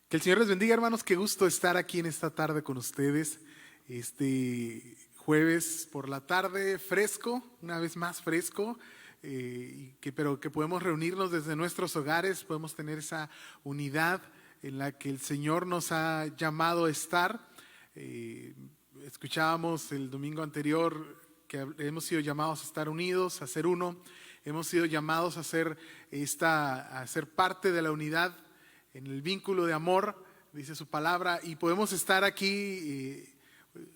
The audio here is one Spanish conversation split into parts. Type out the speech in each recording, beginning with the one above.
Que el Señor les bendiga, hermanos. Qué gusto estar aquí en esta tarde con ustedes. Este jueves por la tarde, fresco, una vez más fresco, pero que podemos reunirnos desde nuestros hogares, podemos tener esa unidad en la que el Señor nos ha llamado a estar. Escuchábamos el domingo anterior que hemos sido llamados a estar unidos, a ser uno. Hemos sido llamados a ser parte de la unidad en el vínculo de amor, dice su palabra, y podemos estar aquí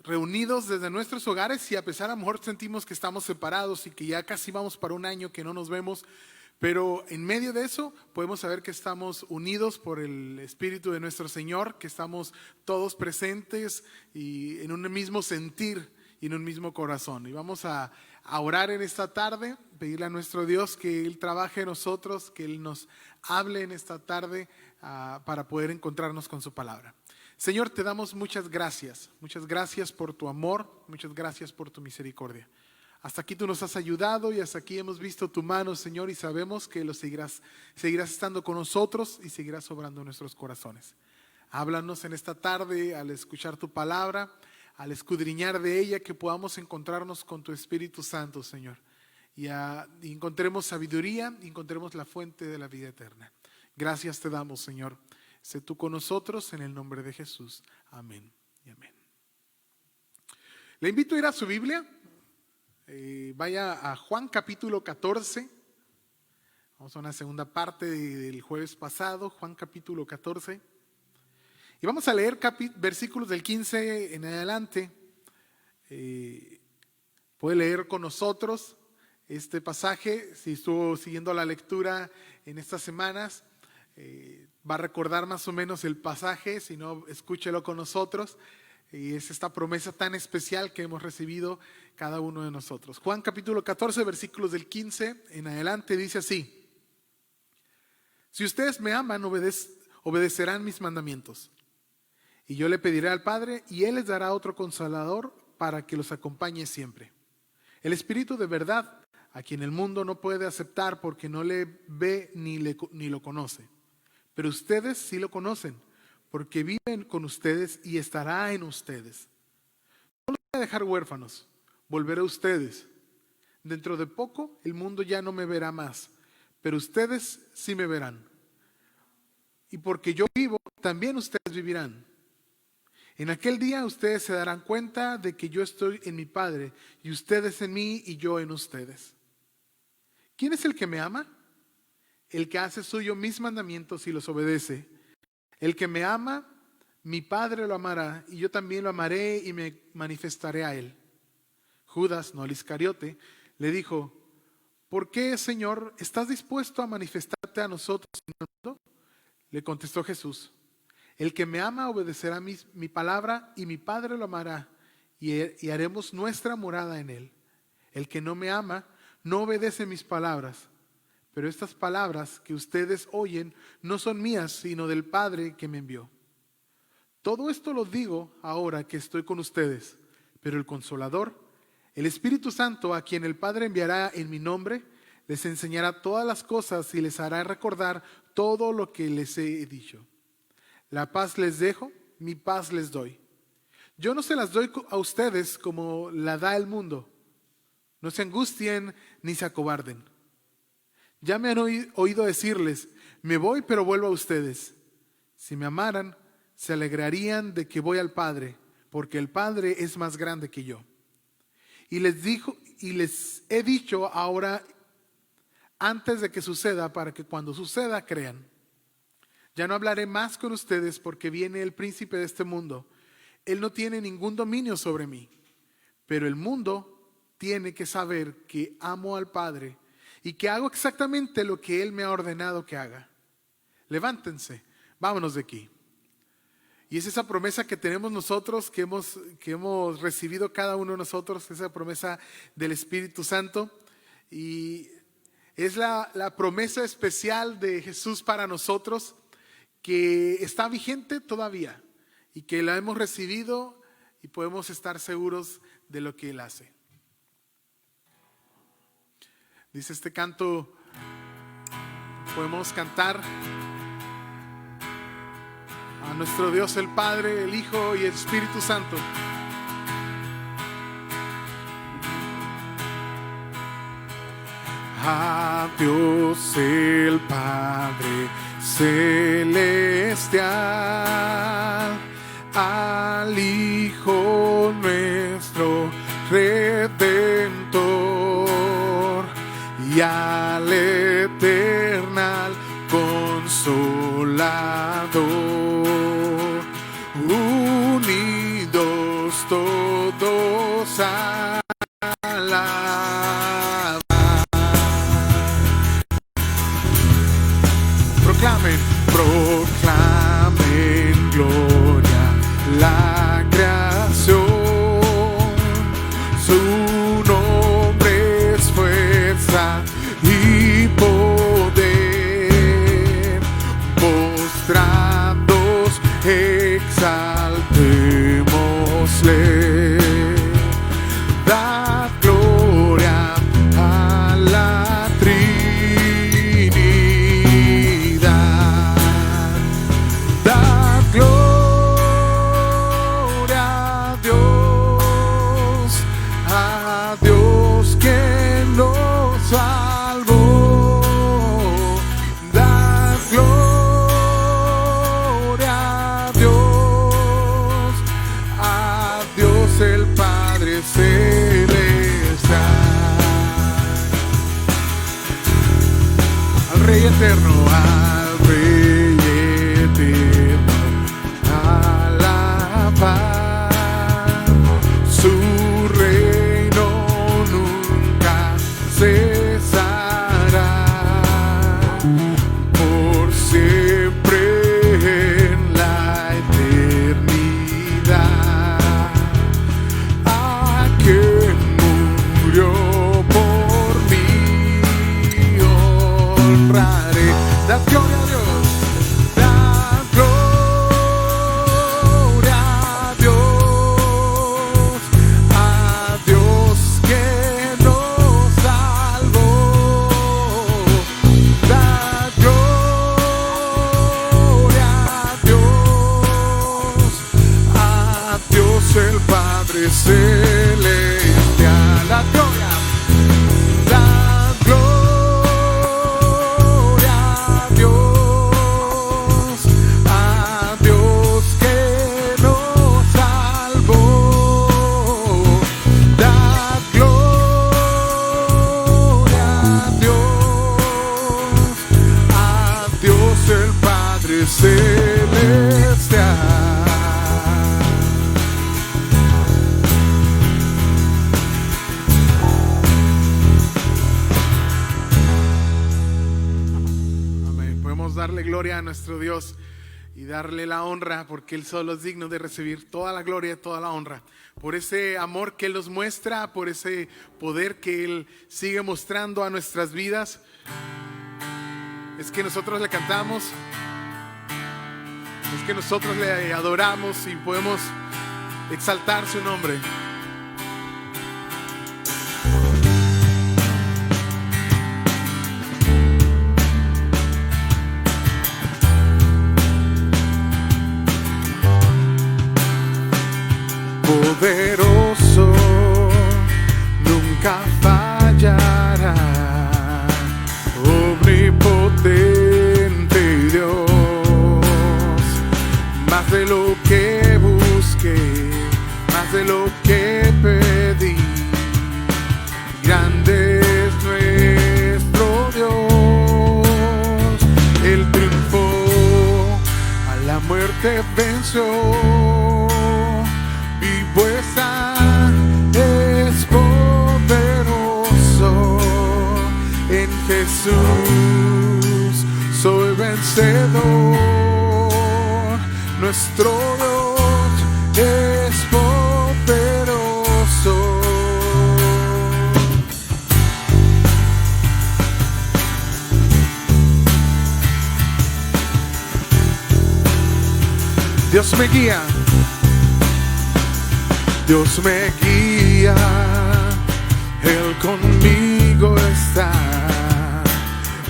reunidos desde nuestros hogares y a pesar a lo mejor sentimos que estamos separados y que ya casi vamos para un año que no nos vemos, pero en medio de eso podemos saber que estamos unidos por el Espíritu de nuestro Señor, que estamos todos presentes y en un mismo sentir y en un mismo corazón. Y vamos a orar en esta tarde, pedirle a nuestro Dios que Él trabaje en nosotros, que Él nos hable en esta tarde para poder encontrarnos con su palabra. Señor, te damos muchas gracias por tu amor, muchas gracias por tu misericordia. Hasta aquí tú nos has ayudado y hasta aquí hemos visto tu mano, Señor, y sabemos que lo seguirás estando con nosotros y seguirás obrando en nuestros corazones. Háblanos en esta tarde al escuchar tu palabra, al escudriñar de ella, que podamos encontrarnos con tu Espíritu Santo, Señor, y encontremos sabiduría y encontremos la fuente de la vida eterna. Gracias te damos, Señor. Sé tú con nosotros en el nombre de Jesús. Amén y amén. Le invito a ir a su Biblia. Vaya a Juan capítulo 14. Vamos a una segunda parte del jueves pasado, Juan capítulo 14. Y vamos a leer versículos del 15 en adelante. Puede leer con nosotros este pasaje. Si estuvo siguiendo la lectura en estas semanas, va a recordar más o menos el pasaje. Si no, escúchelo con nosotros. Y es esta promesa tan especial que hemos recibido cada uno de nosotros. Juan capítulo 14, versículos del 15 en adelante, dice así: Si ustedes me aman, obedecerán mis mandamientos. Y yo le pediré al Padre, y Él les dará otro Consolador para que los acompañe siempre. El Espíritu de verdad, a quien el mundo no puede aceptar porque no le ve ni lo conoce. Pero ustedes sí lo conocen, porque viven con ustedes y estará en ustedes. No los voy a dejar huérfanos, volveré a ustedes. Dentro de poco el mundo ya no me verá más, pero ustedes sí me verán. Y porque yo vivo, también ustedes vivirán. En aquel día ustedes se darán cuenta de que yo estoy en mi Padre, y ustedes en mí y yo en ustedes. ¿Quién es el que me ama? El que hace suyo mis mandamientos y los obedece. El que me ama, mi Padre lo amará, y yo también lo amaré y me manifestaré a él. Judas, no el Iscariote, le dijo: ¿Por qué, Señor, estás dispuesto a manifestarte a nosotros en el mundo? Le contestó Jesús: El que me ama obedecerá mi palabra, y mi Padre lo amará, y haremos nuestra morada en él. El que no me ama no obedece mis palabras. Pero estas palabras que ustedes oyen no son mías, sino del Padre que me envió. Todo esto lo digo ahora que estoy con ustedes, pero el Consolador, el Espíritu Santo, a quien el Padre enviará en mi nombre, les enseñará todas las cosas y les hará recordar todo lo que les he dicho. La paz les dejo, mi paz les doy. Yo no se las doy a ustedes como la da el mundo. No se angustien ni se acobarden. Ya me han oído decirles: me voy, pero vuelvo a ustedes. Si me amaran, se alegrarían de que voy al Padre, porque el Padre es más grande que yo. Y les he dicho ahora, antes de que suceda, para que cuando suceda crean. Ya no hablaré más con ustedes, porque viene el príncipe de este mundo. Él no tiene ningún dominio sobre mí, pero el mundo tiene que saber que amo al Padre y que hago exactamente lo que Él me ha ordenado que haga. Levántense, vámonos de aquí. Y es esa promesa que tenemos nosotros, que hemos recibido cada uno de nosotros, esa promesa del Espíritu Santo. Y es la promesa especial de Jesús para nosotros, que está vigente todavía y que la hemos recibido y podemos estar seguros de lo que Él hace. Dice este canto, podemos cantar: a nuestro Dios el Padre, el Hijo y el Espíritu Santo. A Dios el Padre celestial, al Hijo nuestro Redentor y al eternal Consolador, unidos todos a la... Proclamen gloria la creación, su nombre es fuerza y poder, postrados exaltémosle, dad gloria a la eterno, al Rey eterno, alabar, su reino nunca cesará, por siempre en la eternidad. A quien murió por mí, honraré. Dad gloria a Dios, dad gloria a Dios que nos salvó, dad gloria a Dios el Padre celestial, dad gloria. Celestial. Amén. Podemos darle gloria a nuestro Dios y darle la honra, porque Él solo es digno de recibir toda la gloria y toda la honra, por ese amor que Él nos muestra, por ese poder que Él sigue mostrando a nuestras vidas. Es que nosotros le cantamos, es que nosotros le adoramos y podemos exaltar su nombre. Poderoso, nunca fallará, omnipotente Dios. Más de lo que busqué, más de lo que pedí, grande es nuestro Dios. Él triunfó, a la muerte venció, vivo está, es poderoso. En Jesús soy vencedor. Nuestro Dios es poderoso. Dios me guía, Dios me guía, Él conmigo está,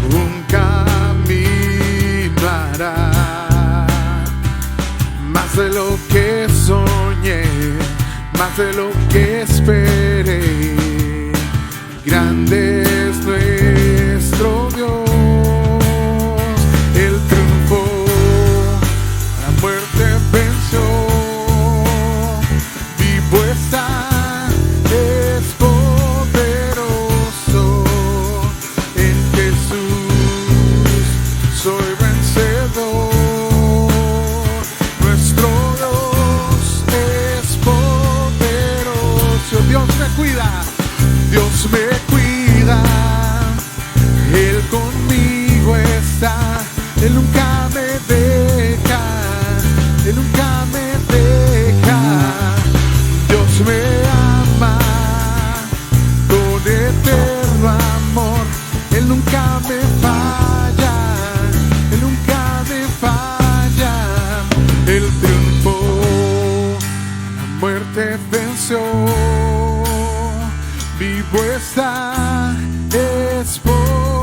un camino hará. más de lo que esperé. Grande es nuestro Dios, el triunfo, la muerte venció, vivo está, es poderoso, en Jesús soy vencedor. Nuestro Dios es poderoso, Dios me cuida. Dios me cuida, Él conmigo está, Él nunca me deja, Él nunca me deja. Dios me ama con eterno amor, Él nunca me falla, Él nunca me falla. El triunfo, la muerte venció, vivo está, es poderoso,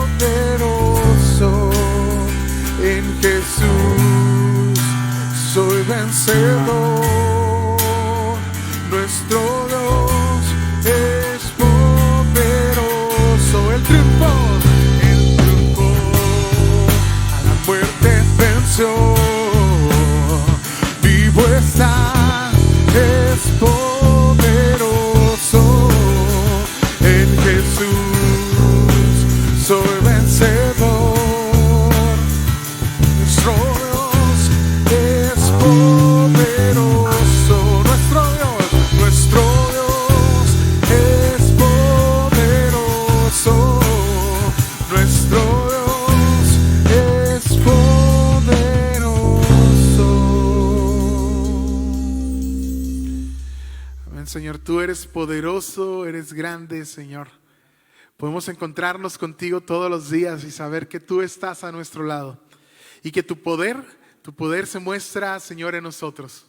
en Jesús soy vencedor. Nuestro Dios es poderoso, el triunfo, a la muerte venció, vivo está, es poderoso. En Jesús soy vencedor. Nuestro Dios es poderoso. Nuestro Dios es poderoso. Nuestro Dios es poderoso. Amén, Señor, tú eres poderoso, eres grande, Señor. Podemos encontrarnos contigo todos los días y saber que tú estás a nuestro lado y que tu poder se muestra, Señor, en nosotros.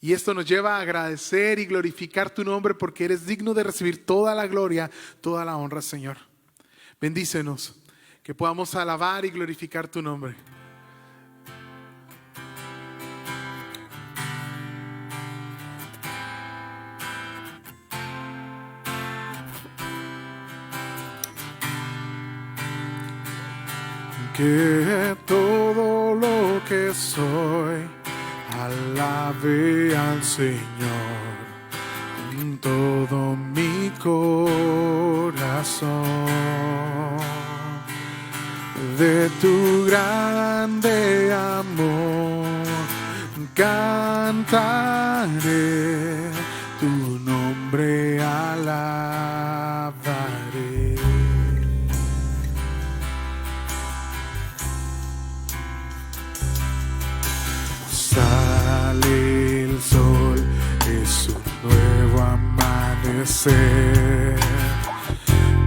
Y esto nos lleva a agradecer y glorificar tu nombre porque eres digno de recibir toda la gloria, toda la honra, Señor. Bendícenos, que podamos alabar y glorificar tu nombre. Que todo lo que soy alabe al Señor con todo mi corazón. De tu grande amor cantaré, tu nombre alabaré. Sale el sol, es un nuevo amanecer.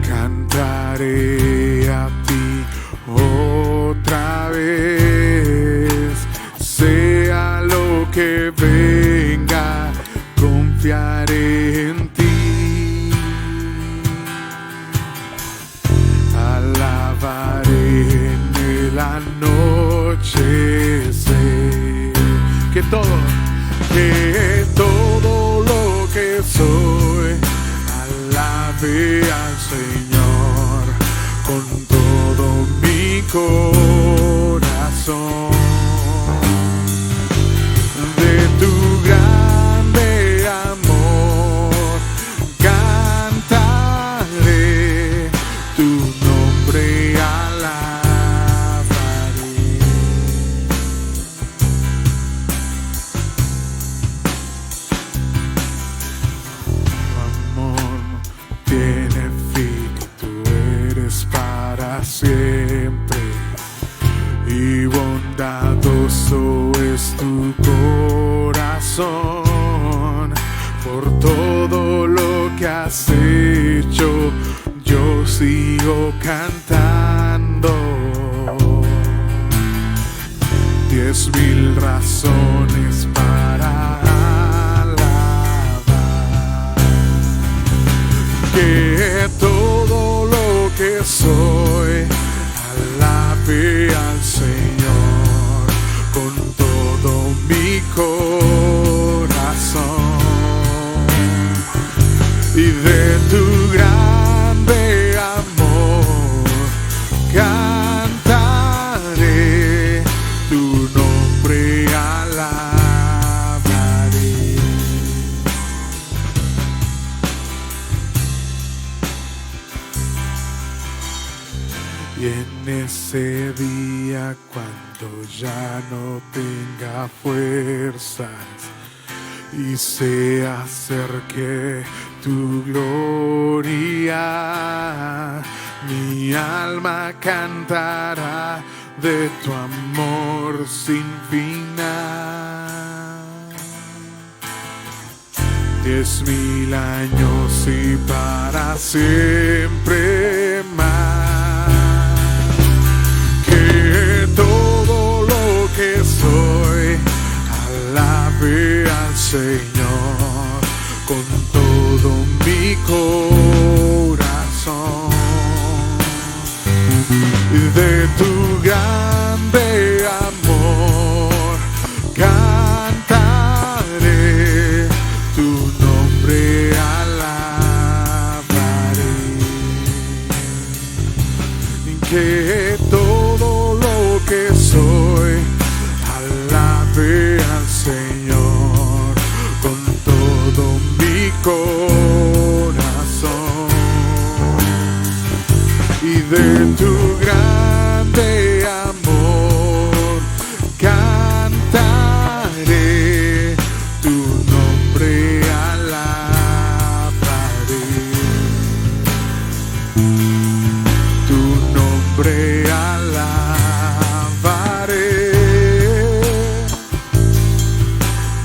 Cantaré a ti otra vez. Sea lo que venga, confiaré en ti. Alabaré en el anochecer. Que todo lo que soy alabe al Señor con todo mi corazón. De tu grande amor cantaré, tu nombre alabaré. Tiene fin, tú eres para siempre, y bondadoso es tu corazón. Por todo lo que has hecho, yo sigo cantando. 10,000 razones para que todo lo que soy alabe al Señor con todo mi corazón. Y en ese día, cuando ya no tenga fuerzas y se acerque tu gloria, mi alma cantará de tu amor sin final. 10,000 años y para siempre más, que todo lo que soy alabe al Señor con todo mi corazón. De tu grande amor cantaré, tu nombre alabaré. Que todo lo que soy alabe al Señor con todo mi corazón. Y de tu grande amor cantaré, tu nombre alabaré, tu nombre alabaré,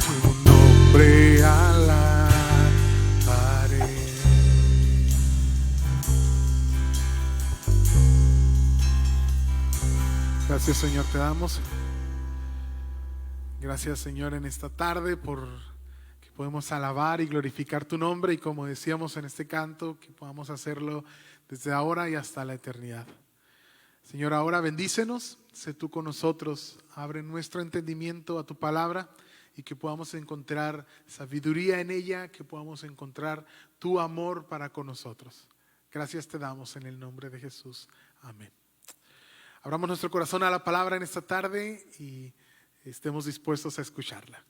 tu nombre alabaré. Gracias, Señor, te damos. Gracias, Señor, en esta tarde por que podemos alabar y glorificar tu nombre, y como decíamos en este canto, que podamos hacerlo desde ahora y hasta la eternidad. Señor, ahora bendícenos, sé tú con nosotros, abre nuestro entendimiento a tu palabra y que podamos encontrar sabiduría en ella, que podamos encontrar tu amor para con nosotros. Gracias te damos en el nombre de Jesús. Amén. Abramos nuestro corazón a la palabra en esta tarde y estemos dispuestos a escucharla.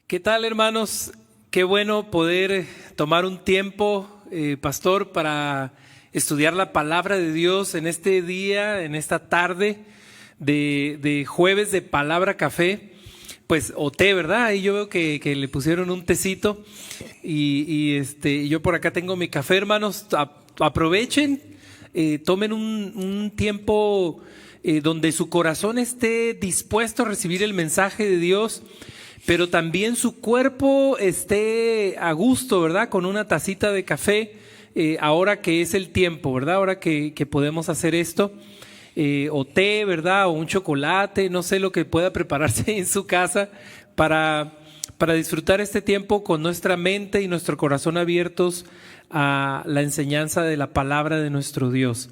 ¿Qué tal, hermanos? Qué bueno poder tomar un tiempo, pastor, para estudiar la palabra de Dios en este día, en esta tarde de jueves de Palabra Café, pues, o té, ¿verdad? Ahí yo veo que le pusieron un tecito y yo por acá tengo mi café, hermanos. Aprovechen, tomen un tiempo donde su corazón esté dispuesto a recibir el mensaje de Dios, pero también su cuerpo esté a gusto, ¿verdad? Con una tacita de café, ahora que es el tiempo, ¿verdad? Ahora que podemos hacer esto, o té, ¿verdad? O un chocolate, no sé lo que pueda prepararse en su casa para disfrutar este tiempo con nuestra mente y nuestro corazón abiertos a la enseñanza de la palabra de nuestro Dios.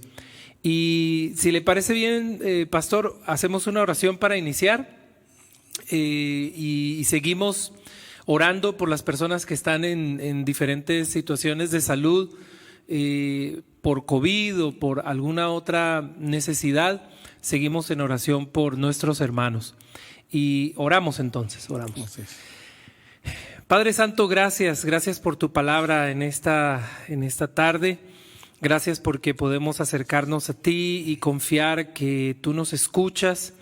Y si le parece bien, pastor, hacemos una oración para iniciar. Y seguimos orando por las personas que están en diferentes situaciones de salud, por COVID o por alguna otra necesidad. Seguimos en oración por nuestros hermanos y oramos entonces, oramos. Padre Santo, gracias por tu palabra en esta tarde. Gracias porque podemos acercarnos a ti y confiar que tú nos escuchas,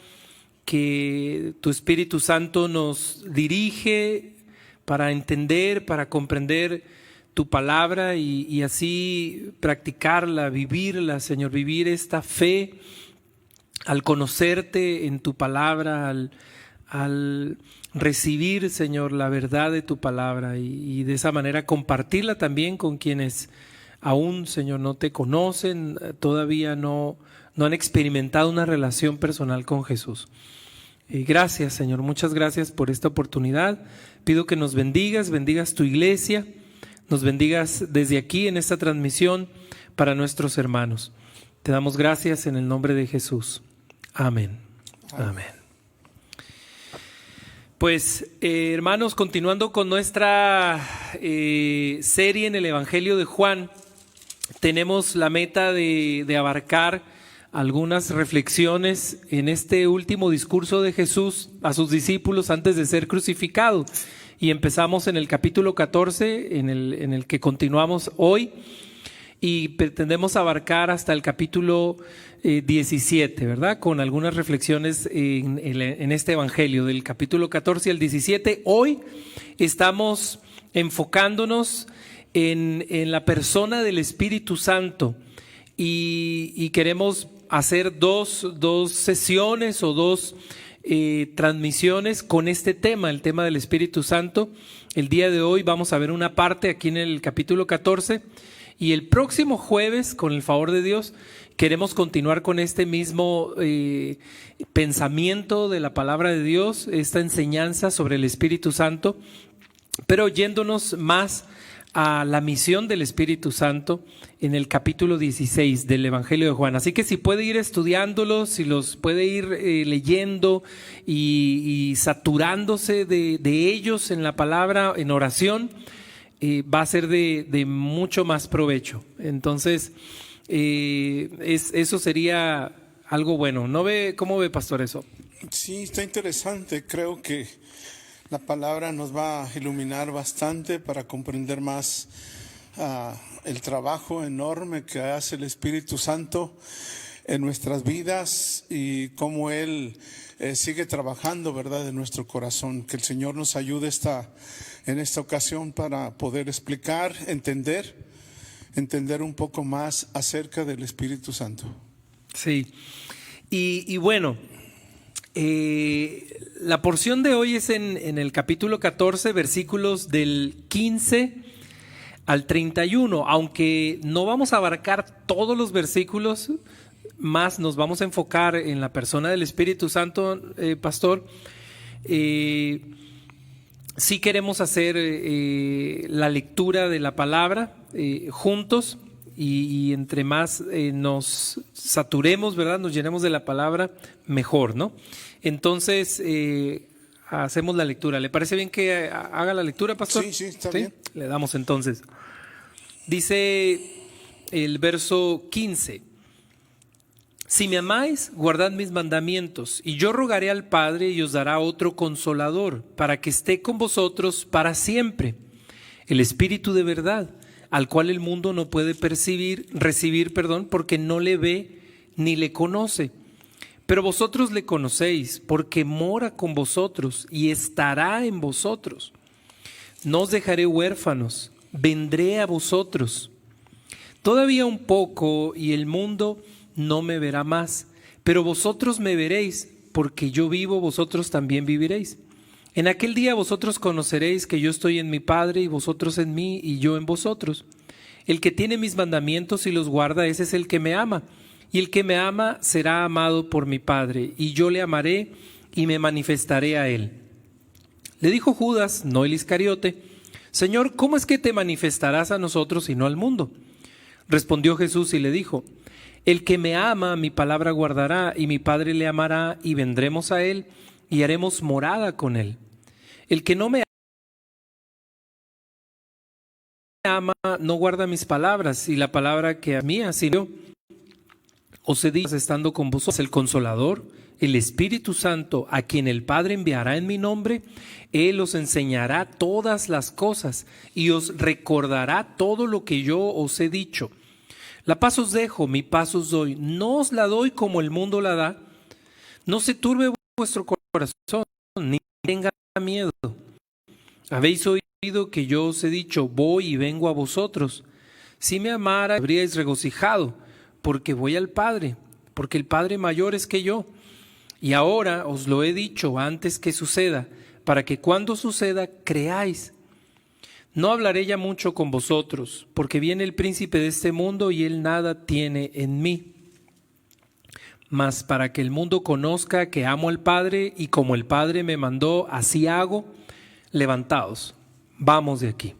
que tu Espíritu Santo nos dirige para entender, para comprender tu palabra y así practicarla, vivirla, Señor, vivir esta fe al conocerte en tu palabra, al recibir, Señor, la verdad de tu palabra y de esa manera compartirla también con quienes aún, Señor, no te conocen, todavía no han experimentado una relación personal con Jesús. Gracias, Señor, muchas gracias por esta oportunidad. Pido que nos bendigas tu iglesia, nos bendigas desde aquí en esta transmisión para nuestros hermanos. Te damos gracias en el nombre de Jesús. Amén. Amén. Pues, hermanos, continuando con nuestra serie en el Evangelio de Juan, tenemos la meta de abarcar algunas reflexiones en este último discurso de Jesús a sus discípulos antes de ser crucificado. Y empezamos en el capítulo 14, en el que continuamos hoy, y pretendemos abarcar hasta el capítulo 17, ¿verdad? Con algunas reflexiones en este Evangelio, del capítulo 14 al 17. Hoy estamos enfocándonos en la persona del Espíritu Santo y queremos hacer dos sesiones o dos transmisiones con este tema, el tema del Espíritu Santo. El día de hoy vamos a ver una parte aquí en el capítulo 14 y el próximo jueves, con el favor de Dios, queremos continuar con este mismo pensamiento de la palabra de Dios, esta enseñanza sobre el Espíritu Santo, pero yéndonos más a la misión del Espíritu Santo en el capítulo 16 del Evangelio de Juan. Así que si puede ir estudiándolos, si los puede ir leyendo y saturándose de ellos en la palabra, en oración, va a ser de mucho más provecho. Entonces, eso sería algo bueno. ¿No ve? ¿Cómo ve, pastor, eso? Sí, está interesante. Creo que la palabra nos va a iluminar bastante para comprender más el trabajo enorme que hace el Espíritu Santo en nuestras vidas y cómo Él sigue trabajando, ¿verdad?, en nuestro corazón. Que el Señor nos ayude en esta ocasión para poder explicar, entender un poco más acerca del Espíritu Santo. Sí, y bueno, la porción de hoy es en el capítulo 14, versículos del 15 al 31, aunque no vamos a abarcar todos los versículos, más nos vamos a enfocar en la persona del Espíritu Santo, pastor. Sí queremos hacer la lectura de la palabra juntos y entre más nos saturemos, ¿verdad?, nos llenemos de la palabra, mejor, ¿no? Entonces, hacemos la lectura. ¿Le parece bien que haga la lectura, pastor? Sí, está bien. Le damos entonces. Dice el verso 15: Si me amáis, guardad mis mandamientos, y yo rogaré al Padre y os dará otro consolador, para que esté con vosotros para siempre, el Espíritu de verdad, al cual el mundo no puede recibir, porque no le ve ni le conoce. Pero vosotros le conocéis, porque mora con vosotros y estará en vosotros. No os dejaré huérfanos, vendré a vosotros. Todavía un poco y el mundo no me verá más, pero vosotros me veréis, porque yo vivo, vosotros también viviréis. En aquel día vosotros conoceréis que yo estoy en mi Padre y vosotros en mí y yo en vosotros. El que tiene mis mandamientos y los guarda, ese es el que me ama. Y el que me ama será amado por mi Padre, y yo le amaré y me manifestaré a él. Le dijo Judas, no el Iscariote: Señor, ¿cómo es que te manifestarás a nosotros y no al mundo? Respondió Jesús y le dijo: El que me ama, mi palabra guardará, y mi Padre le amará, y vendremos a él, y haremos morada con él. El que no me ama, no guarda mis palabras, y la palabra que a mí ha sido, os he dicho, estando con vosotros, el Consolador, el Espíritu Santo, a quien el Padre enviará en mi nombre. Él os enseñará todas las cosas, y os recordará todo lo que yo os he dicho. La paz os dejo, mi paz os doy. No os la doy como el mundo la da. No se turbe vuestro corazón, ni tenga miedo. Habéis oído que yo os he dicho, voy y vengo a vosotros. Si me amara, habríais regocijado, porque voy al Padre, porque el Padre mayor es que yo. Y ahora os lo he dicho antes que suceda, para que cuando suceda creáis. No hablaré ya mucho con vosotros, porque viene el príncipe de este mundo y él nada tiene en mí. Mas para que el mundo conozca que amo al Padre y como el Padre me mandó, así hago. Levantaos, vamos de aquí.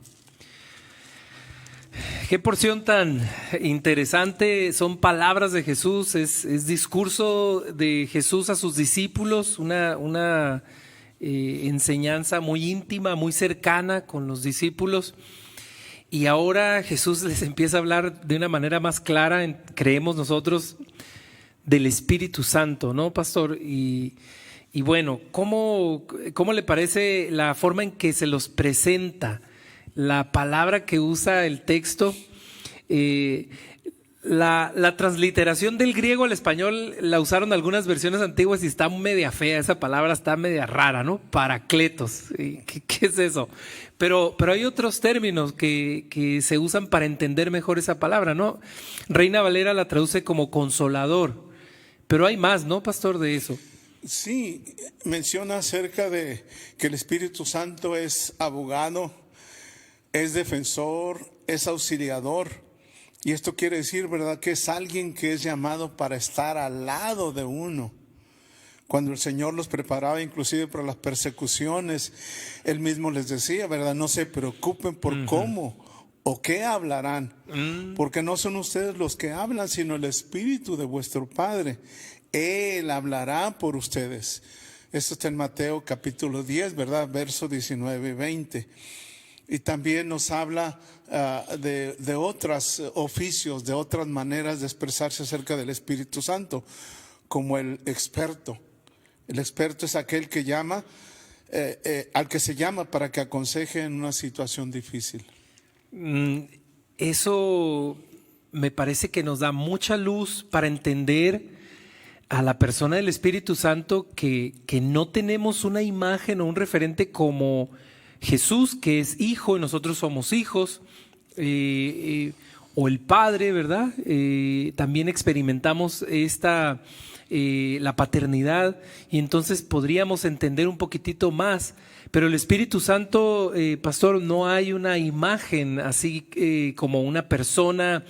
Qué porción tan interesante, son palabras de Jesús, es discurso de Jesús a sus discípulos, una enseñanza muy íntima, muy cercana con los discípulos. Y ahora Jesús les empieza a hablar de una manera más clara, creemos nosotros, del Espíritu Santo, ¿no, pastor? Y bueno, ¿cómo le parece la forma en que se los presenta? La palabra que usa el texto, la transliteración del griego al español la usaron algunas versiones antiguas y está media fea, esa palabra está media rara, ¿no? Paracletos, ¿qué es eso? Pero hay otros términos que se usan para entender mejor esa palabra, ¿no? Reina Valera la traduce como consolador, pero hay más, ¿no, pastor, de eso? Sí, menciona acerca de que el Espíritu Santo es abogado, es defensor, es auxiliador. Y esto quiere decir, ¿verdad?, que es alguien que es llamado para estar al lado de uno. Cuando el Señor los preparaba inclusive para las persecuciones, Él mismo les decía, ¿verdad?, no se preocupen por cómo o qué hablarán, porque no son ustedes los que hablan, sino el Espíritu de vuestro Padre. Él hablará por ustedes. Esto está en Mateo capítulo 10, ¿verdad?, versos 19 y 20. Y también nos habla de otros oficios, de otras maneras de expresarse acerca del Espíritu Santo, como el experto. El experto es aquel que llama, al que se llama para que aconseje en una situación difícil. Eso me parece que nos da mucha luz para entender a la persona del Espíritu Santo, que no tenemos una imagen o un referente como Jesús, que es hijo y nosotros somos hijos, o el Padre, ¿verdad? También experimentamos la paternidad, y entonces podríamos entender un poquitito más. Pero el Espíritu Santo, pastor, no hay una imagen así como una persona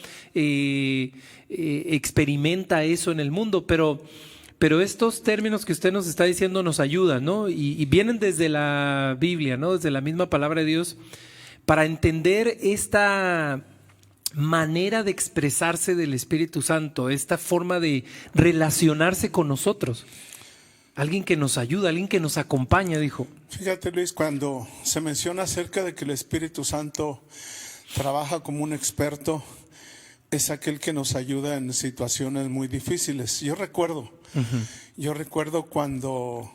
experimenta eso en el mundo, pero estos términos que usted nos está diciendo nos ayudan, ¿no? Y vienen desde la Biblia, ¿no? Desde la misma palabra de Dios, para entender esta manera de expresarse del Espíritu Santo, esta forma de relacionarse con nosotros. Alguien que nos ayuda, alguien que nos acompaña, dijo. Fíjate, Luis, cuando se menciona acerca de que el Espíritu Santo trabaja como un experto, es aquel que nos ayuda en situaciones muy difíciles. Yo recuerdo cuando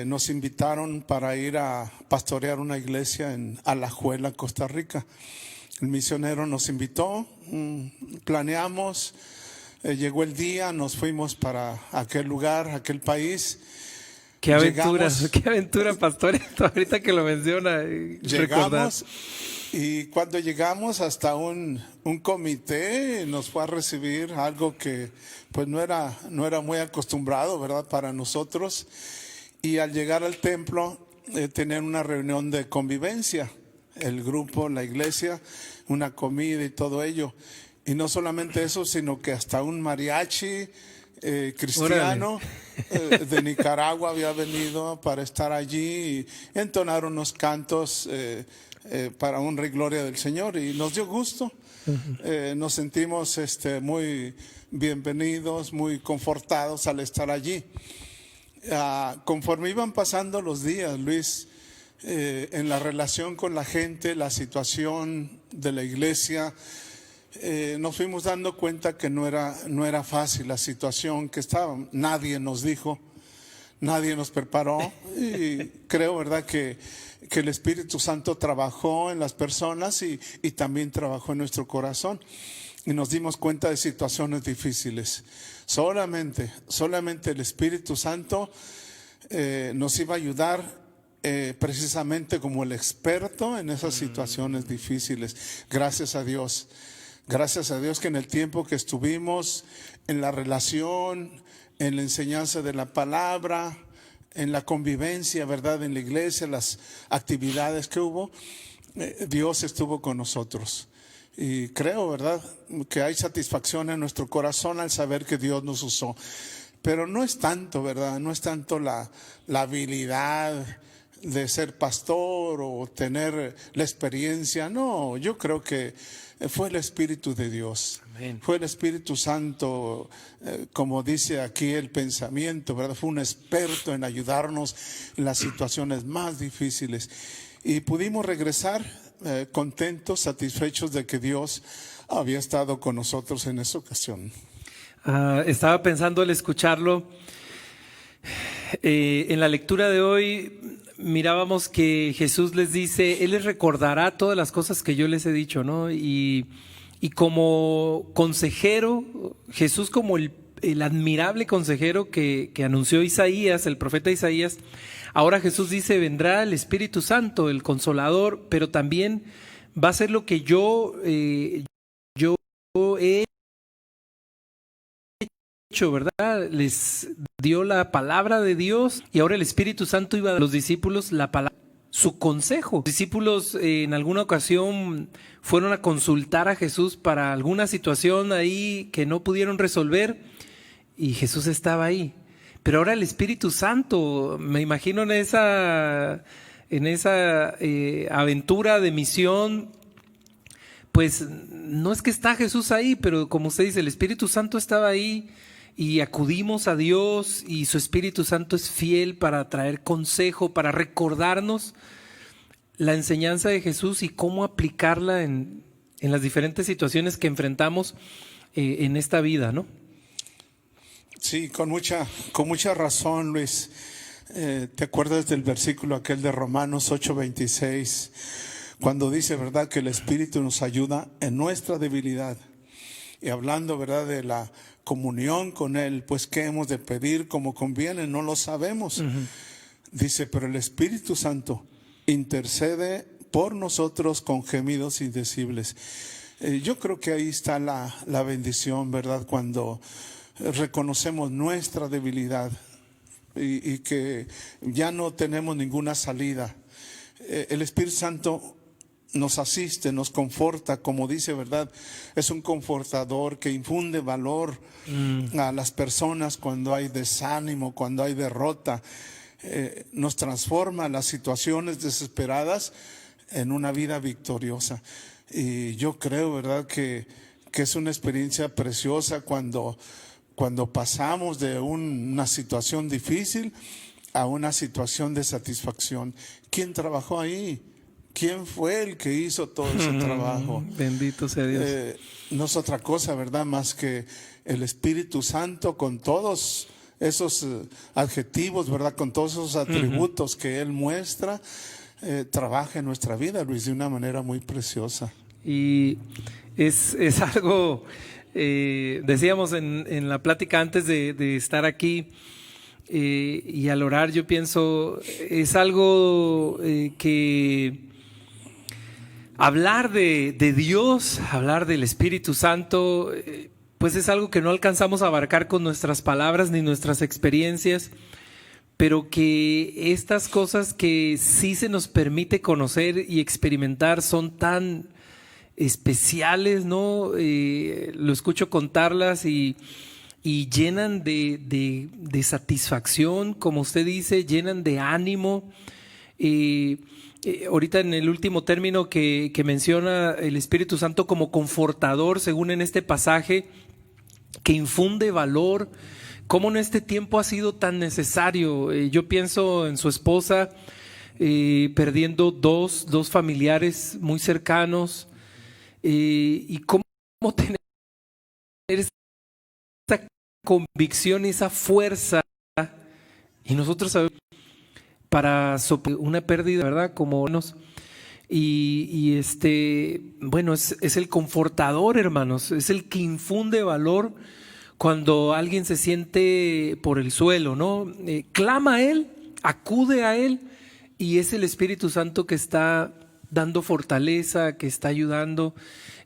nos invitaron para ir a pastorear una iglesia en Alajuela, Costa Rica. El misionero nos invitó, planeamos, llegó el día, nos fuimos para aquel lugar, aquel país. Qué aventura, pastor, ahorita que lo menciona. Llegamos, y cuando llegamos, hasta un comité nos fue a recibir, algo que pues no era muy acostumbrado, ¿verdad?, para nosotros. Y al llegar al templo, tener una reunión de convivencia, el grupo, la iglesia, una comida y todo ello. Y no solamente eso, sino que hasta un mariachi cristiano de Nicaragua había venido para estar allí y entonar unos cantos para honra y gloria del Señor, y nos dio gusto. Nos sentimos muy bienvenidos, muy confortados al estar allí. Conforme iban pasando los días, Luis, en la relación con la gente, la situación de la iglesia, nos fuimos dando cuenta que no era fácil la situación que estaba. Nadie nos dijo, nadie nos preparó, y creo, ¿verdad?, que el Espíritu Santo trabajó en las personas y también trabajó en nuestro corazón. y nos dimos cuenta de situaciones difíciles. Solamente el Espíritu Santo nos iba a ayudar precisamente como el experto en esas situaciones difíciles. Gracias a Dios que en el tiempo que estuvimos en la relación, en la enseñanza de la palabra, en la convivencia, ¿verdad?, en la iglesia, las actividades que hubo, Dios estuvo con nosotros. Y creo, ¿verdad?, que hay satisfacción en nuestro corazón al saber que Dios nos usó. Pero no es tanto, ¿verdad? No es tanto la habilidad de ser pastor o tener la experiencia. No, yo creo que fue el Espíritu de Dios. Amén. Fue el Espíritu Santo, como dice aquí el pensamiento, ¿verdad? Fue un experto en ayudarnos en las situaciones más difíciles. Y pudimos regresar contentos, satisfechos de que Dios había estado con nosotros en esa ocasión. Estaba pensando al escucharlo, en la lectura de hoy mirábamos que Jesús les dice, Él les recordará todas las cosas que yo les he dicho, ¿no? Y como consejero, Jesús como el admirable consejero que anunció Isaías, el profeta Isaías, ahora Jesús dice, vendrá el Espíritu Santo, el Consolador, pero también va a ser lo que yo he hecho, ¿verdad? Les dio la palabra de Dios y ahora el Espíritu Santo iba a dar a los discípulos la palabra, su consejo. Los discípulos en alguna ocasión fueron a consultar a Jesús para alguna situación ahí que no pudieron resolver y Jesús estaba ahí. Pero ahora el Espíritu Santo, me imagino en esa aventura de misión, pues no es que está Jesús ahí, pero como usted dice, el Espíritu Santo estaba ahí y acudimos a Dios y su Espíritu Santo es fiel para traer consejo, para recordarnos la enseñanza de Jesús y cómo aplicarla en las diferentes situaciones que enfrentamos en esta vida, ¿no? Sí, con mucha razón, Luis. ¿Te acuerdas del versículo aquel de Romanos 8:26? Cuando dice, ¿verdad?, que el Espíritu nos ayuda en nuestra debilidad. Y hablando, ¿verdad?, de la comunión con Él, pues ¿qué hemos de pedir como conviene? No lo sabemos. Dice, pero el Espíritu Santo intercede por nosotros con gemidos indecibles. Yo creo que ahí está la bendición, ¿verdad?, cuando reconocemos nuestra debilidad y que ya no tenemos ninguna salida. El Espíritu Santo nos asiste, nos conforta, como dice, ¿verdad? Es un confortador que infunde valor a las personas cuando hay desánimo, cuando hay derrota. Nos transforma las situaciones desesperadas en una vida victoriosa. Y yo creo, ¿verdad?, que es una experiencia preciosa cuando pasamos de una situación difícil a una situación de satisfacción. ¿Quién trabajó ahí? ¿Quién fue el que hizo todo ese trabajo? Bendito sea Dios. No es otra cosa, ¿verdad?, más que el Espíritu Santo con todos esos adjetivos, ¿verdad?, con todos esos atributos que Él muestra, trabaja en nuestra vida, Luis, de una manera muy preciosa. Y es algo, decíamos en la plática antes de estar aquí, y al orar yo pienso, es algo que hablar de Dios, hablar del Espíritu Santo, pues es algo que no alcanzamos a abarcar con nuestras palabras ni nuestras experiencias, pero que estas cosas que sí se nos permite conocer y experimentar son tan especiales, ¿no? Lo escucho contarlas y llenan de satisfacción, como usted dice, llenan de ánimo. Ahorita en el último término que menciona el Espíritu Santo como confortador, según en este pasaje, que infunde valor, cómo en este tiempo ha sido tan necesario. Yo pienso en su esposa, perdiendo dos familiares muy cercanos, y cómo tener esa convicción y esa fuerza, y nosotros sabemos, para una pérdida, ¿verdad?, como nos, Bueno, es el confortador, hermanos, es el que infunde valor cuando alguien se siente por el suelo, ¿no? Clama a Él, acude a Él, y es el Espíritu Santo que está dando fortaleza, que está ayudando.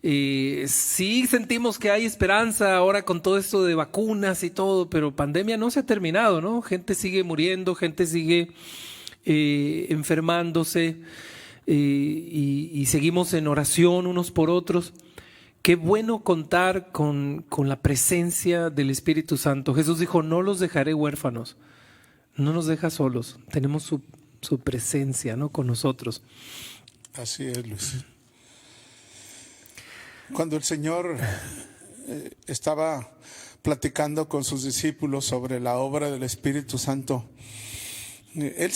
Sí sentimos que hay esperanza ahora con todo esto de vacunas y todo, pero pandemia no se ha terminado, ¿no? Gente sigue muriendo, gente sigue enfermándose, y seguimos en oración unos por otros. Qué bueno contar con la presencia del Espíritu Santo. Jesús dijo, no los dejaré huérfanos, no nos deja solos, tenemos su presencia, ¿no?, con nosotros. Así es, Luis. Cuando el Señor estaba platicando con sus discípulos sobre la obra del Espíritu Santo, el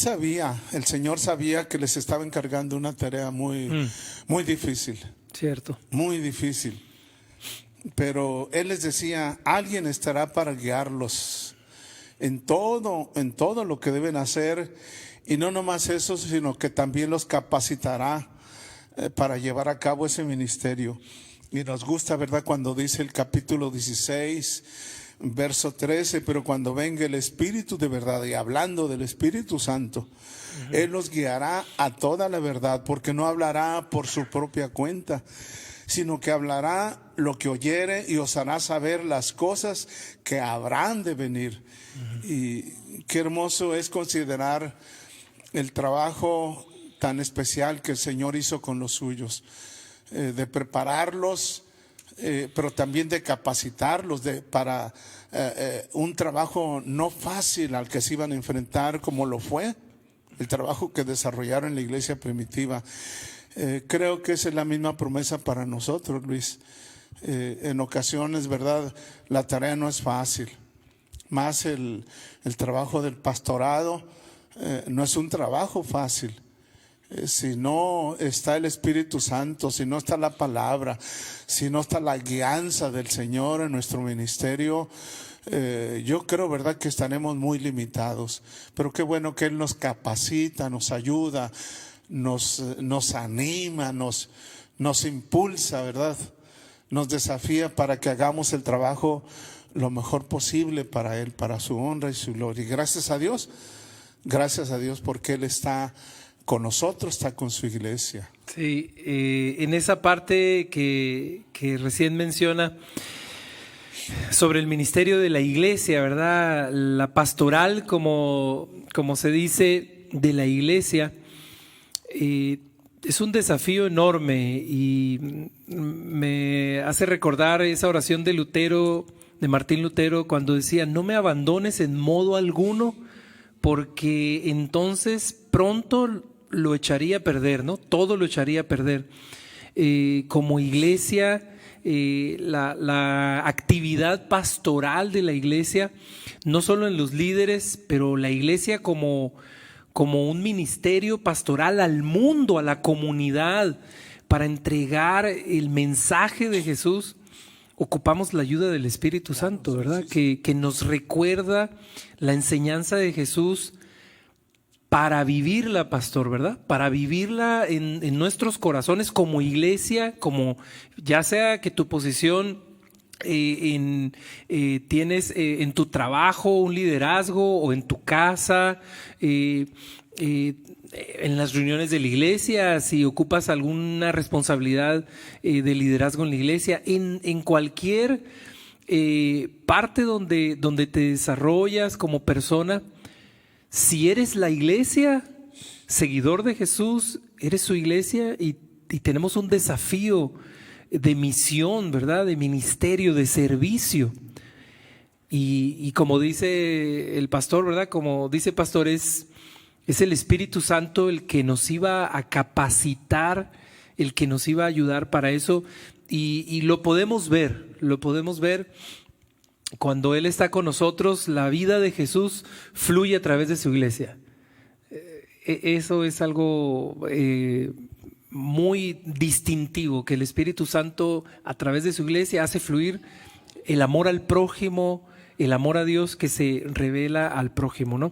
Señor sabía que les estaba encargando una tarea muy difícil. Cierto. Muy difícil. Pero Él les decía, alguien estará para guiarlos en todo lo que deben hacer. Y no nomás eso, sino que también los capacitará para llevar a cabo ese ministerio. Y nos gusta, ¿verdad?, cuando dice el capítulo 16, verso 13, pero cuando venga el Espíritu de verdad, y hablando del Espíritu Santo, Él los guiará a toda la verdad, porque no hablará por su propia cuenta, sino que hablará lo que oyere y os hará saber las cosas que habrán de venir. Y qué hermoso es considerar el trabajo tan especial que el Señor hizo con los suyos, de prepararlos, pero también de capacitarlos para un trabajo no fácil al que se iban a enfrentar, como lo fue el trabajo que desarrollaron en la iglesia primitiva. Creo que esa es la misma promesa para nosotros, Luis. En ocasiones, ¿verdad?, la tarea no es fácil. Más el trabajo del pastorado no es un trabajo fácil. Si no está el Espíritu Santo, si no está la palabra, si no está la guianza del Señor en nuestro ministerio, yo creo, ¿verdad?, que estaremos muy limitados. Pero qué bueno que Él nos capacita, nos ayuda, nos anima, nos impulsa, ¿verdad? Nos desafía para que hagamos el trabajo lo mejor posible para Él, para su honra y su gloria. Y gracias a Dios porque Él está con nosotros, está con su iglesia. Sí, en esa parte que recién menciona sobre el ministerio de la iglesia, ¿verdad? La pastoral, como se dice, de la iglesia, es un desafío enorme, y me hace recordar esa oración de Lutero, de Martín Lutero, cuando decía, no me abandones en modo alguno, porque entonces pronto lo echaría a perder, ¿no? Todo lo echaría a perder. Como iglesia, la actividad pastoral de la iglesia, no solo en los líderes, pero la iglesia como un ministerio pastoral al mundo, a la comunidad, para entregar el mensaje de Jesús, ocupamos la ayuda del Espíritu Santo, ¿verdad? Que nos recuerda la enseñanza de Jesús para vivirla, pastor, ¿verdad? Para vivirla en nuestros corazones como iglesia, como ya sea que tu posición tienes en tu trabajo un liderazgo, o en tu casa, en las reuniones de la iglesia, si ocupas alguna responsabilidad de liderazgo en la iglesia, en cualquier parte donde te desarrollas como persona. Si eres la iglesia, seguidor de Jesús, eres su iglesia, y tenemos un desafío de misión, ¿verdad? De ministerio, de servicio. Y como dice el pastor, ¿verdad? Como dice pastor, es el Espíritu Santo el que nos iba a capacitar, el que nos iba a ayudar para eso. Y lo podemos ver cuando Él está con nosotros. La vida de Jesús fluye a través de su iglesia. Eso es algo muy distintivo, que el Espíritu Santo a través de su iglesia hace fluir el amor al prójimo, el amor a Dios que se revela al prójimo, ¿no?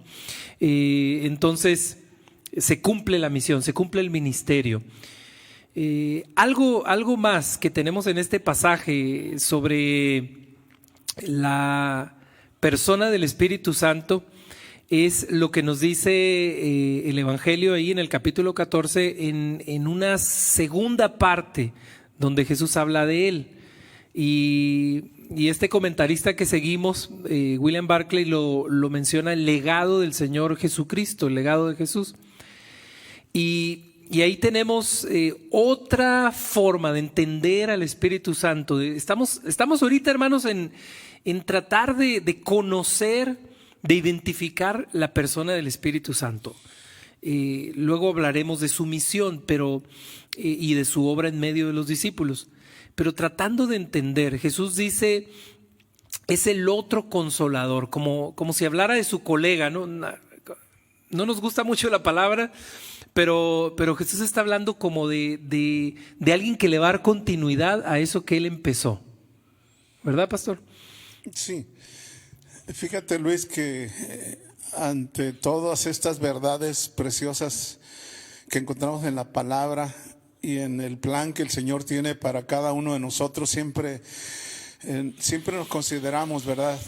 Entonces se cumple la misión, se cumple el ministerio. Algo más que tenemos en este pasaje sobre la persona del Espíritu Santo es lo que nos dice el Evangelio ahí en el capítulo 14 en una segunda parte donde Jesús habla de él. Y este comentarista que seguimos, William Barclay, lo menciona el legado del Señor Jesucristo, el legado de Jesús. Y ahí tenemos otra forma de entender al Espíritu Santo. Estamos ahorita, hermanos, en tratar de conocer, de identificar la persona del Espíritu Santo. Luego hablaremos de su misión y de su obra en medio de los discípulos. Pero tratando de entender, Jesús dice, es el otro consolador, como si hablara de su colega, ¿no? No nos gusta mucho la palabra, pero Jesús está hablando como de alguien que le va a dar continuidad a eso que él empezó. ¿Verdad, pastor? Sí. Fíjate, Luis, que ante todas estas verdades preciosas que encontramos en la palabra y en el plan que el Señor tiene para cada uno de nosotros, siempre nos consideramos, ¿verdad?,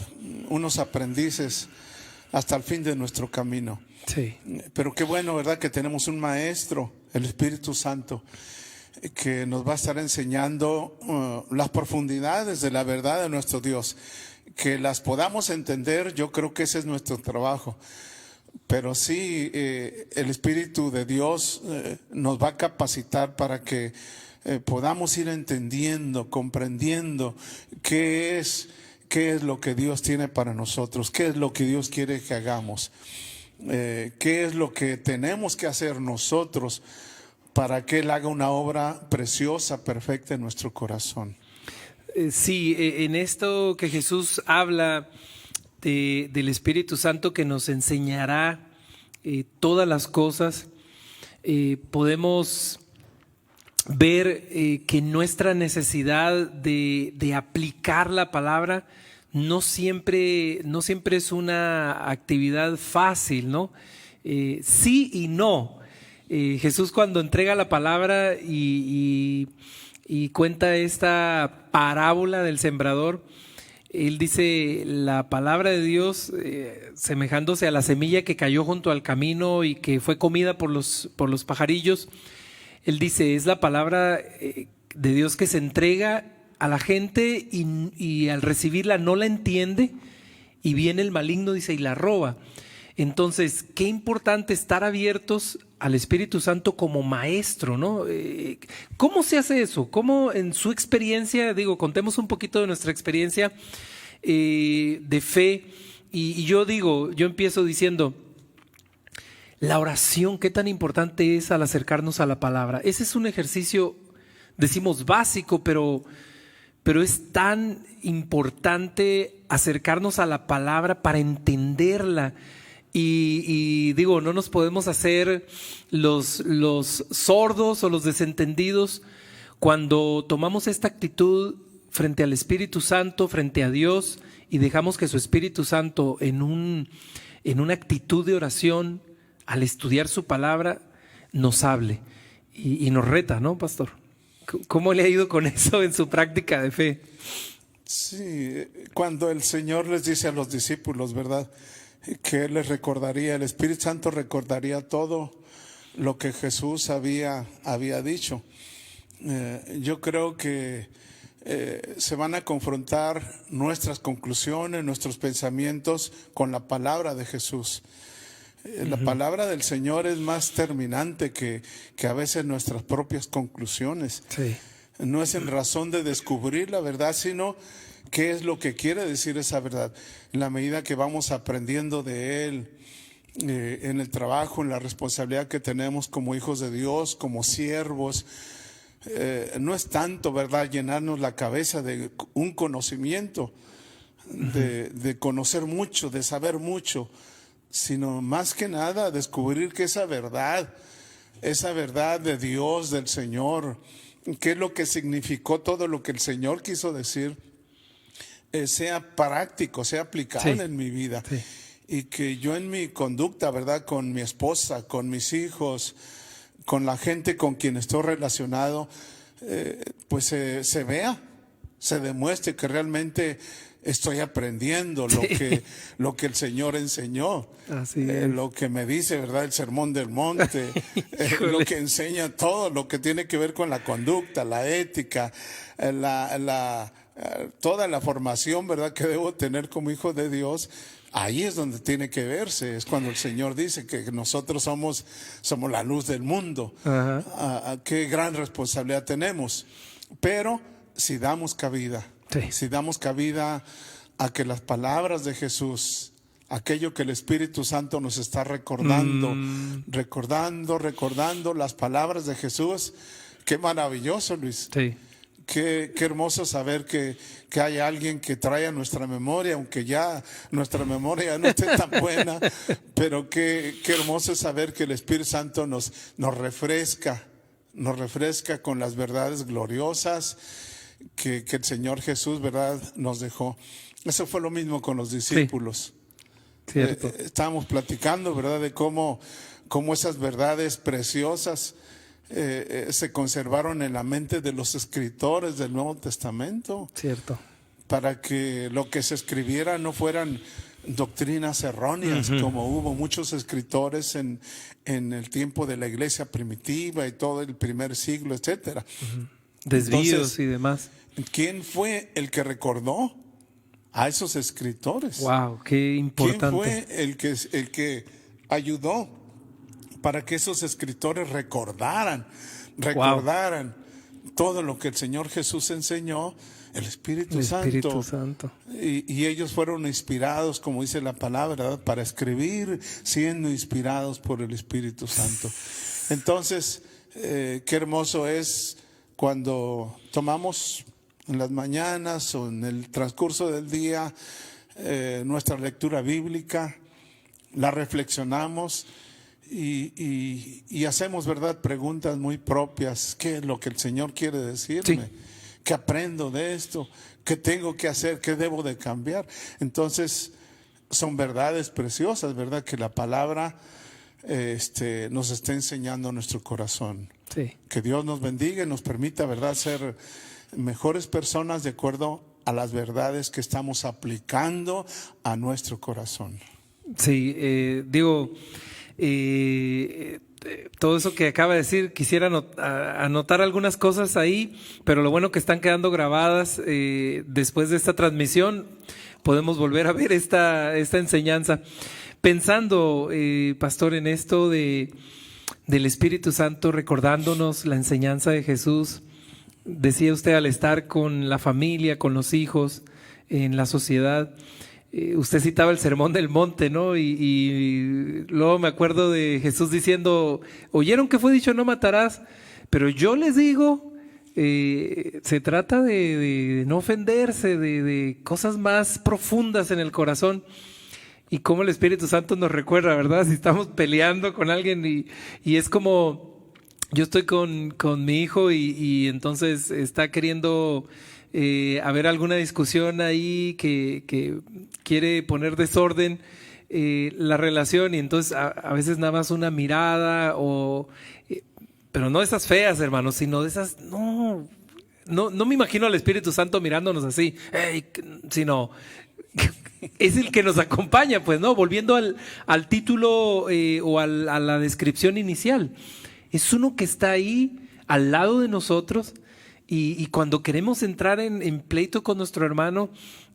unos aprendices hasta el fin de nuestro camino. Sí. Pero qué bueno, ¿verdad?, que tenemos un maestro, el Espíritu Santo, que nos va a estar enseñando las profundidades de la verdad de nuestro Dios. Que las podamos entender, yo creo que ese es nuestro trabajo. Pero sí, el Espíritu de Dios nos va a capacitar para que podamos ir entendiendo, comprendiendo qué es lo que Dios tiene para nosotros, qué es lo que Dios quiere que hagamos, qué es lo que tenemos que hacer nosotros para que Él haga una obra preciosa, perfecta en nuestro corazón. Sí, en esto que Jesús habla del Espíritu Santo que nos enseñará todas las cosas, podemos ver que nuestra necesidad de aplicar la palabra no siempre es una actividad fácil, ¿no? Sí y no. Jesús, cuando entrega la palabra y cuenta esta parábola del sembrador, él dice, la palabra de Dios, semejándose a la semilla que cayó junto al camino y que fue comida por los pajarillos, él dice, es la palabra de Dios que se entrega a la gente y al recibirla no la entiende, y viene el maligno, dice, y la roba. Entonces, qué importante estar abiertos al Espíritu Santo como maestro, ¿no? ¿Cómo se hace eso? ¿Cómo en su experiencia, contemos un poquito de nuestra experiencia de fe? Y yo empiezo diciendo, la oración, qué tan importante es al acercarnos a la palabra. Ese es un ejercicio, decimos básico, pero es tan importante acercarnos a la palabra para entenderla. Y no nos podemos hacer los sordos o los desentendidos cuando tomamos esta actitud frente al Espíritu Santo, frente a Dios, y dejamos que su Espíritu Santo en una actitud de oración, al estudiar su palabra, nos hable y nos reta, ¿no, pastor? ¿Cómo le ha ido con eso en su práctica de fe? Sí, cuando el Señor les dice a los discípulos, ¿verdad?, que Él les recordaría, el Espíritu Santo recordaría todo lo que Jesús había dicho. Yo creo que se van a confrontar nuestras conclusiones, nuestros pensamientos con la palabra de Jesús. La palabra del Señor es más terminante que a veces nuestras propias conclusiones. Sí. No es en razón de descubrir la verdad, sino qué es lo que quiere decir esa verdad. En la medida que vamos aprendiendo de Él, en el trabajo, en la responsabilidad que tenemos como hijos de Dios, como siervos, no es tanto, ¿verdad?, llenarnos la cabeza de un conocimiento, de conocer mucho, de saber mucho, sino más que nada descubrir que esa verdad de Dios, del Señor, qué es lo que significó todo lo que el Señor quiso decir, sea práctico, sea aplicable en mi vida. Sí. Y que yo en mi conducta, ¿verdad?, con mi esposa, con mis hijos, con la gente con quien estoy relacionado, pues se vea, se demuestre que realmente estoy aprendiendo lo que el Señor enseñó. Así es. Lo que me dice, ¿verdad? El Sermón del Monte, lo que enseña todo, lo que tiene que ver con la conducta, la ética, toda la formación, ¿verdad?, que debo tener como hijo de Dios. Ahí es donde tiene que verse, es cuando el Señor dice que nosotros somos la luz del mundo. Qué gran responsabilidad tenemos. Pero si damos cabida, si damos cabida a que las palabras de Jesús, aquello que el Espíritu Santo nos está recordando, recordando las palabras de Jesús, qué maravilloso, Luis. Sí. Qué hermoso saber que hay alguien que trae a nuestra memoria, aunque ya nuestra memoria no esté tan buena, pero qué hermoso saber que el Espíritu Santo nos refresca con las verdades gloriosas que el Señor Jesús, ¿verdad?, nos dejó. Eso fue lo mismo con los discípulos. Sí, cierto. Estábamos platicando, ¿verdad?, de cómo esas verdades preciosas se conservaron en la mente de los escritores del Nuevo Testamento. Cierto. Para que lo que se escribiera no fueran doctrinas erróneas, como hubo muchos escritores en el tiempo de la iglesia primitiva y todo el primer siglo, etcétera. Desvíos. Entonces, y demás. ¿Quién fue el que recordó a esos escritores? Wow, qué importante. ¿Quién fue el que ayudó para que esos escritores recordaran todo lo que el Señor Jesús enseñó? El Espíritu Santo. Y ellos fueron inspirados, como dice la palabra, ¿verdad?, para escribir, siendo inspirados por el Espíritu Santo. Entonces, qué hermoso es cuando tomamos en las mañanas o en el transcurso del día nuestra lectura bíblica, la reflexionamos y hacemos, ¿verdad?, preguntas muy propias. ¿Qué es lo que el Señor quiere decirme? Sí. ¿Qué aprendo de esto? ¿Qué tengo que hacer? ¿Qué debo de cambiar? Entonces, son verdades preciosas, ¿verdad?, que la palabra nos está enseñando a nuestro corazón. Sí. Que Dios nos bendiga y nos permita, ¿verdad?, ser mejores personas de acuerdo a las verdades que estamos aplicando a nuestro corazón. Sí, todo eso que acaba de decir, quisiera anotar algunas cosas ahí, pero lo bueno que están quedando grabadas. Después de esta transmisión podemos volver a ver esta enseñanza. Pensando, pastor, en esto del Espíritu Santo recordándonos la enseñanza de Jesús, decía usted, al estar con la familia, con los hijos, en la sociedad. Usted citaba el Sermón del Monte, ¿no? Y luego me acuerdo de Jesús diciendo, oyeron que fue dicho no matarás, pero yo les digo, se trata de no ofenderse, de cosas más profundas en el corazón. Y cómo el Espíritu Santo nos recuerda, ¿verdad? Si estamos peleando con alguien y es como, yo estoy con mi hijo y entonces está queriendo haber alguna discusión ahí que quiere poner desorden la relación, y entonces a veces nada más una mirada pero no esas feas, hermanos, sino de esas, no me imagino al Espíritu Santo mirándonos así, sino es el que nos acompaña, pues, ¿no? Volviendo al título o a la descripción inicial, es uno que está ahí al lado de nosotros. Y cuando queremos entrar en pleito con nuestro hermano,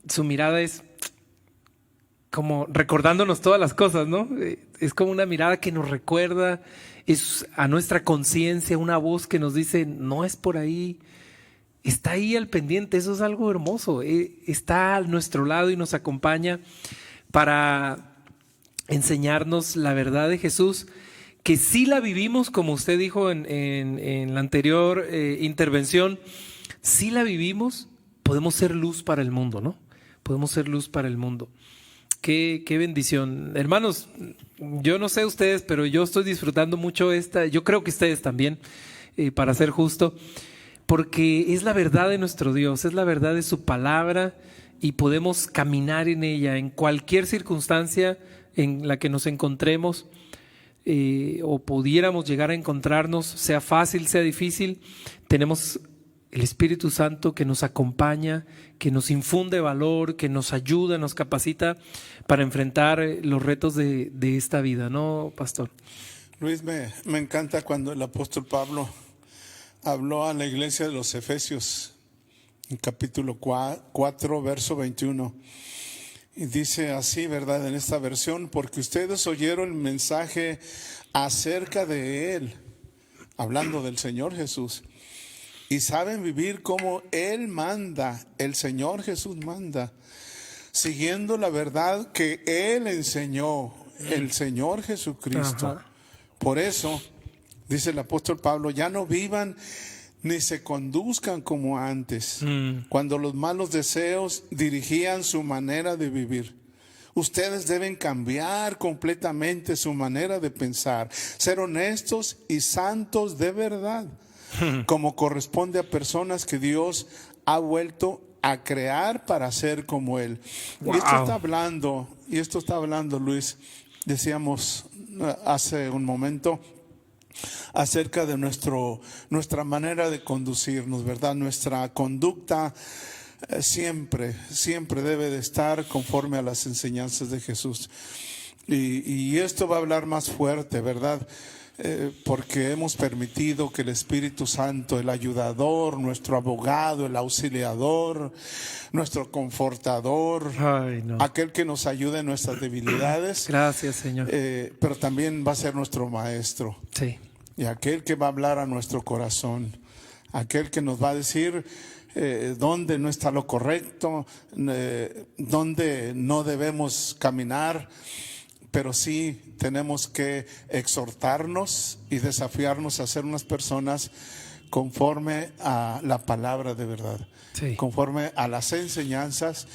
su mirada es como recordándonos todas las cosas, ¿no? Es como una mirada que nos recuerda, es a nuestra conciencia una voz que nos dice, no es por ahí, está ahí al pendiente. Eso es algo hermoso, está a nuestro lado y nos acompaña para enseñarnos la verdad de Jesús, que sí la vivimos, como usted dijo en la anterior intervención, sí la vivimos, podemos ser luz para el mundo, ¿no? Podemos ser luz para el mundo. Qué bendición. Hermanos, yo no sé ustedes, pero yo estoy disfrutando mucho yo creo que ustedes también, para ser justo, porque es la verdad de nuestro Dios, es la verdad de su palabra y podemos caminar en ella en cualquier circunstancia en la que nos encontremos. o pudiéramos llegar a encontrarnos, sea fácil, sea difícil, tenemos el Espíritu Santo que nos acompaña, que nos infunde valor, que nos ayuda, nos capacita para enfrentar los retos de esta vida, ¿no, pastor? Luis, me encanta cuando el apóstol Pablo habló a la iglesia de los Efesios, en capítulo 4, verso 21. Y dice así, ¿verdad? En esta versión: porque ustedes oyeron el mensaje acerca de Él, hablando del Señor Jesús, y saben vivir como Él manda, el Señor Jesús manda, siguiendo la verdad que Él enseñó, el Señor Jesucristo. Ajá. Por eso, dice el apóstol Pablo, ya no vivan ni se conduzcan como antes, cuando los malos deseos dirigían su manera de vivir. Ustedes deben cambiar completamente su manera de pensar, ser honestos y santos de verdad, como corresponde a personas que Dios ha vuelto a crear para ser como Él. Wow. Y esto está hablando, Luis, decíamos hace un momento, acerca de nuestra manera de conducirnos, ¿verdad? Nuestra conducta siempre debe de estar conforme a las enseñanzas de Jesús. Y esto va a hablar más fuerte, ¿verdad? Porque hemos permitido que el Espíritu Santo, el ayudador, nuestro abogado, el auxiliador, nuestro confortador, aquel que nos ayuda en nuestras debilidades. Gracias, Señor. Pero también va a ser nuestro maestro. Sí. Y aquel que va a hablar a nuestro corazón, aquel que nos va a decir dónde no está lo correcto, dónde no debemos caminar, pero sí tenemos que exhortarnos y desafiarnos a ser unas personas conforme a la palabra de verdad, Sí. conforme a las enseñanzas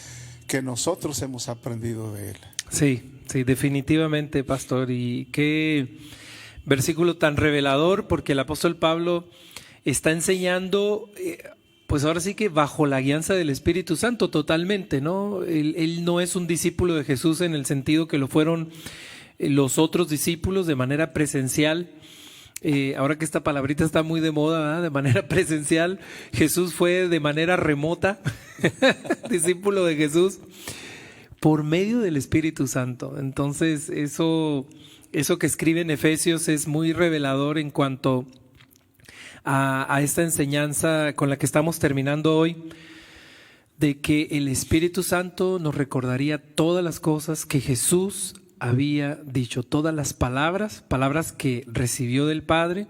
que nosotros hemos aprendido de Él. Sí, definitivamente, pastor. Y qué versículo tan revelador, porque el apóstol Pablo está enseñando, pues ahora sí que bajo la guianza del Espíritu Santo totalmente, ¿no? Él no es un discípulo de Jesús en el sentido que lo fueron los otros discípulos de manera presencial. Ahora que esta palabrita está muy de moda, ¿verdad? De manera presencial, Jesús fue de manera remota, discípulo de Jesús, por medio del Espíritu Santo. Entonces, eso que escribe en Efesios es muy revelador en cuanto a esta enseñanza con la que estamos terminando hoy, de que el Espíritu Santo nos recordaría todas las cosas que Jesús había dicho, todas las palabras que recibió del Padre,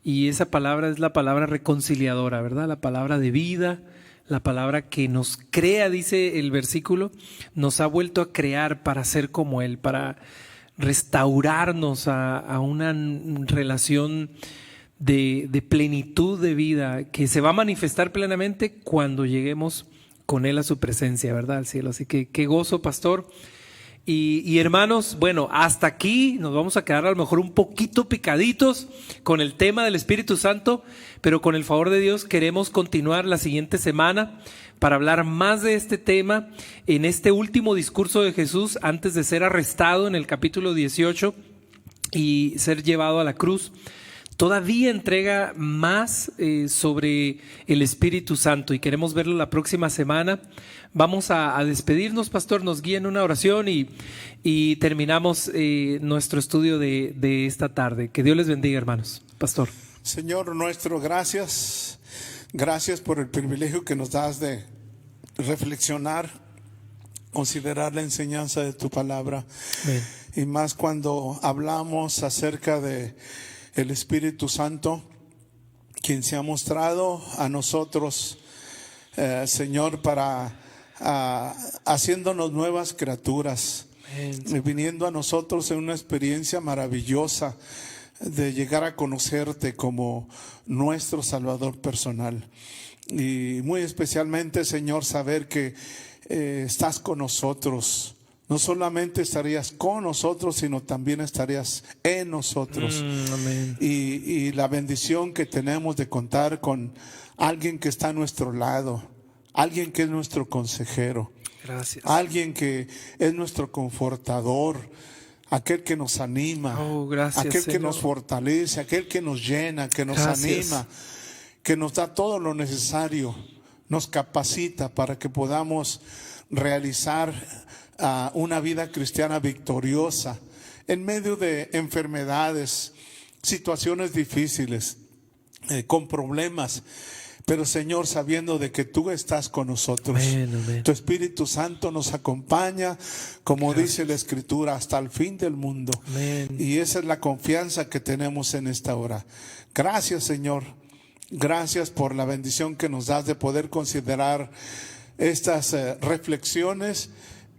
y esa palabra es la palabra reconciliadora, ¿verdad? La palabra de vida, la palabra que nos crea, dice el versículo, nos ha vuelto a crear para ser como Él, para restaurarnos a una relación de plenitud de vida que se va a manifestar plenamente cuando lleguemos con Él a su presencia, ¿verdad? Al cielo. Así que qué gozo, pastor. Y hermanos, bueno, hasta aquí nos vamos a quedar a lo mejor un poquito picaditos con el tema del Espíritu Santo, pero con el favor de Dios queremos continuar la siguiente semana para hablar más de este tema en este último discurso de Jesús antes de ser arrestado en el capítulo 18 y ser llevado a la cruz. Todavía entrega más sobre el Espíritu Santo y queremos verlo la próxima semana. Vamos a despedirnos, pastor, nos guía en una oración y terminamos nuestro estudio de esta tarde. Que Dios les bendiga, hermanos. Pastor. Señor nuestro, gracias por el privilegio que nos das de reflexionar, considerar la enseñanza de tu palabra. Amén. Y más cuando hablamos acerca de el Espíritu Santo, quien se ha mostrado a nosotros, Señor, para haciéndonos nuevas criaturas, viniendo a nosotros en una experiencia maravillosa de llegar a conocerte como nuestro Salvador personal. Y muy especialmente, Señor, saber que estás con nosotros. No solamente estarías con nosotros, sino también estarías en nosotros. Amén. Y la bendición que tenemos de contar con alguien que está a nuestro lado, alguien que es nuestro consejero, Gracias. alguien que es nuestro confortador, aquel que nos anima, Oh, gracias, aquel que Señor. nos fortalece, aquel que nos llena, que nos Gracias. anima, que nos da todo lo necesario, nos capacita para que podamos realizar una vida cristiana victoriosa en medio de enfermedades, situaciones difíciles, con problemas. Pero Señor, sabiendo de que tú estás con nosotros, Amén, amén. tu Espíritu Santo nos acompaña, como dice la Escritura, hasta el fin del mundo. Amén. Y esa es la confianza que tenemos en esta hora. Gracias, Señor. Gracias por la bendición que nos das de poder considerar estas reflexiones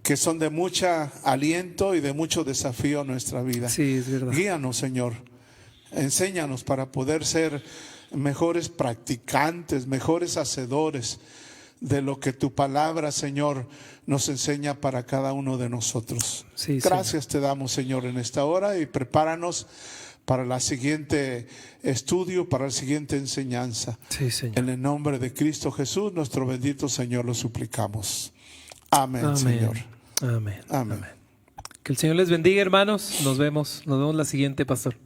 que son de mucho aliento y de mucho desafío a nuestra vida. Sí, es verdad. Guíanos, Señor. Enséñanos para poder ser mejores practicantes, mejores hacedores de lo que tu palabra, Señor, nos enseña para cada uno de nosotros. Sí, Gracias te damos, Señor, en esta hora, y prepáranos para la siguiente estudio, para la siguiente enseñanza. Sí, Señor. En el nombre de Cristo Jesús, nuestro bendito Señor, lo suplicamos. Amén, Amén. Señor. Amén. Amén. Que el Señor les bendiga, hermanos. Nos vemos la siguiente, pastor.